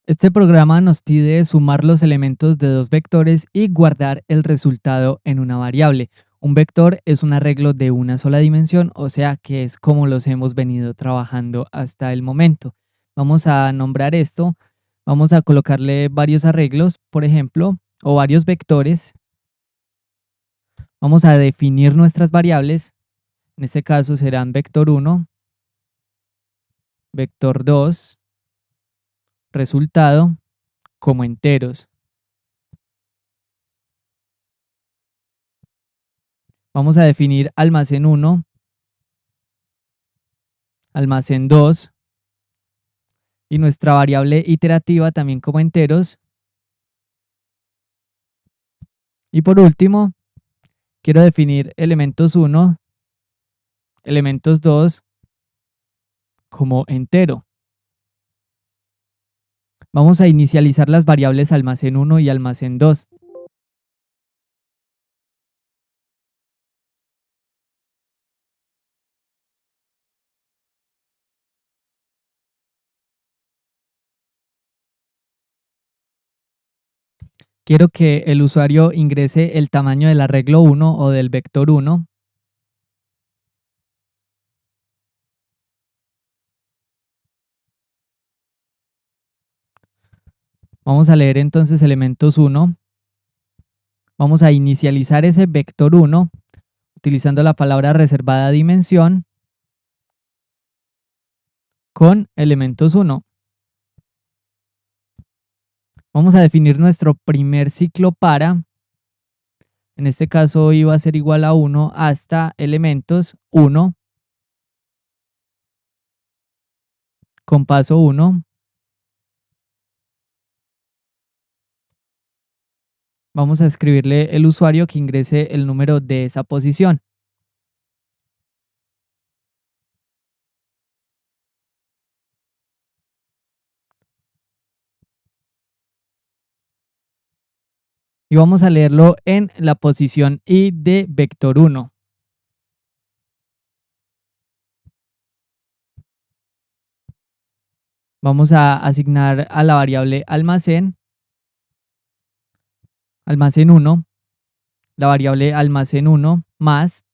Este programa nos pide sumar los elementos de dos vectores y guardar el resultado en una variable. Un vector es un arreglo de una sola dimensión, o sea que es como los hemos venido trabajando hasta el momento. Vamos a nombrar esto, vamos a colocarle varios arreglos, por ejemplo, o varios vectores. Vamos a definir nuestras variables, en este caso serán vector 1, vector 2, resultado, como enteros. Vamos a definir almacén 1, almacén 2 y nuestra variable iterativa también como enteros. Y por último, quiero definir elementos 1, elementos 2 como entero. Vamos a inicializar las variables almacén 1 y almacén 2. Quiero que el usuario ingrese el tamaño del arreglo 1 o del vector 1. Vamos a leer entonces elementos 1. Vamos a inicializar ese vector 1 utilizando la palabra reservada dimensión con elementos 1. Vamos a definir nuestro primer ciclo para, en este caso iba a ser igual a 1 hasta elementos 1 con paso 1. Vamos a escribirle el usuario que ingrese el número de esa posición. Y vamos a leerlo en la posición i de vector 1. Vamos a asignar a la variable almacén 1, la variable almacén 1 más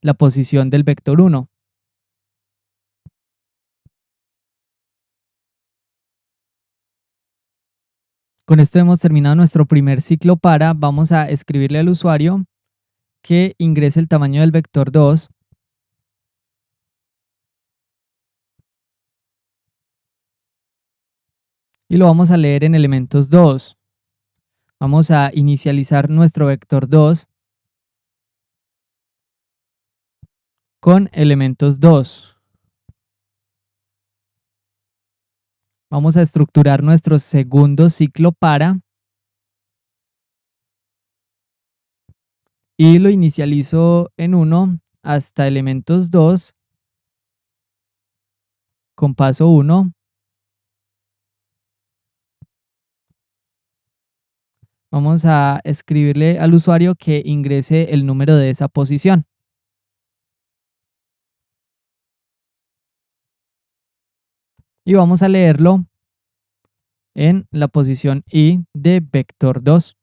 la posición del vector 1. Con esto hemos terminado nuestro primer ciclo para. Vamos a escribirle al usuario que ingrese el tamaño del vector 2 y lo vamos a leer en elementos 2. Vamos a inicializar nuestro vector 2 con elementos 2. Vamos a estructurar nuestro segundo ciclo para y lo inicializo en 1 hasta elementos 2 con paso 1. Vamos a escribirle al usuario que ingrese el número de esa posición. Y vamos a leerlo en la posición i de vector 2.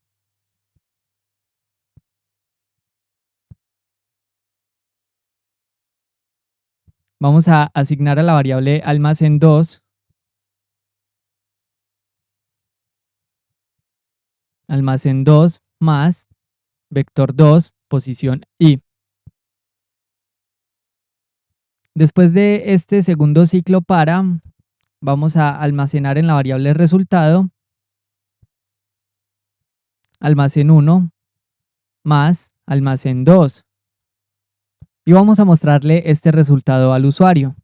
Vamos a asignar a la variable almacén 2 almacén 2 más vector 2 posición i. Después de este segundo ciclo para, vamos a almacenar en la variable resultado almacén 1 más almacén 2 y vamos a mostrarle este resultado al usuario.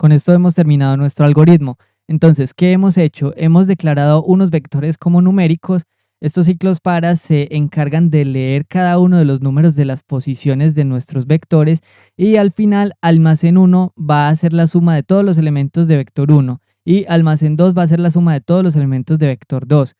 Con esto hemos terminado nuestro algoritmo. Entonces, ¿qué hemos hecho? Hemos declarado unos vectores como numéricos. Estos ciclos para se encargan de leer cada uno de los números de las posiciones de nuestros vectores y al final almacén 1 va a ser la suma de todos los elementos de vector 1 y almacén 2 va a ser la suma de todos los elementos de vector 2.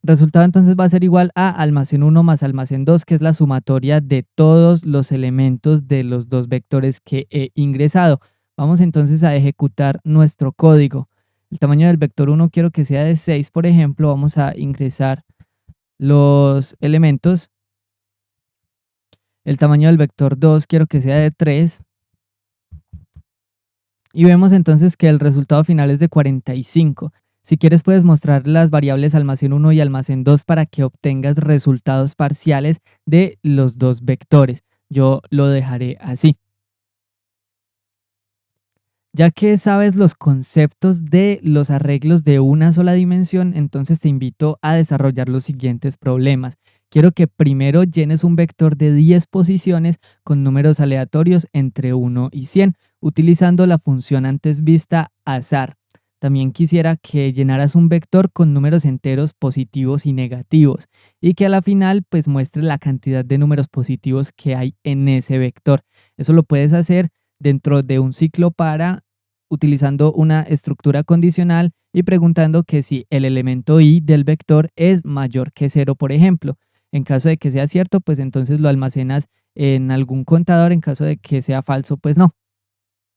Resultado entonces va a ser igual a almacén 1 más almacén 2, que es la sumatoria de todos los elementos de los dos vectores que he ingresado. Vamos entonces a ejecutar nuestro código. El tamaño del vector 1 quiero que sea de 6, por ejemplo. Vamos a ingresar los elementos. El tamaño del vector 2 quiero que sea de 3. Y vemos entonces que el resultado final es de 45. Si quieres puedes mostrar las variables almacén 1 y almacén 2 para que obtengas resultados parciales de los dos vectores. Yo lo dejaré así. Ya que sabes los conceptos de los arreglos de una sola dimensión, entonces te invito a desarrollar los siguientes problemas. Quiero que primero llenes un vector de 10 posiciones con números aleatorios entre 1 y 100, utilizando la función antes vista azar. También quisiera que llenaras un vector con números enteros positivos y negativos y que a la final pues muestre la cantidad de números positivos que hay en ese vector. Eso lo puedes hacer dentro de un ciclo para utilizando una estructura condicional y preguntando que si el elemento i del vector es mayor que 0, por ejemplo. En caso de que sea cierto, pues entonces lo almacenas en algún contador, en caso de que sea falso, pues no.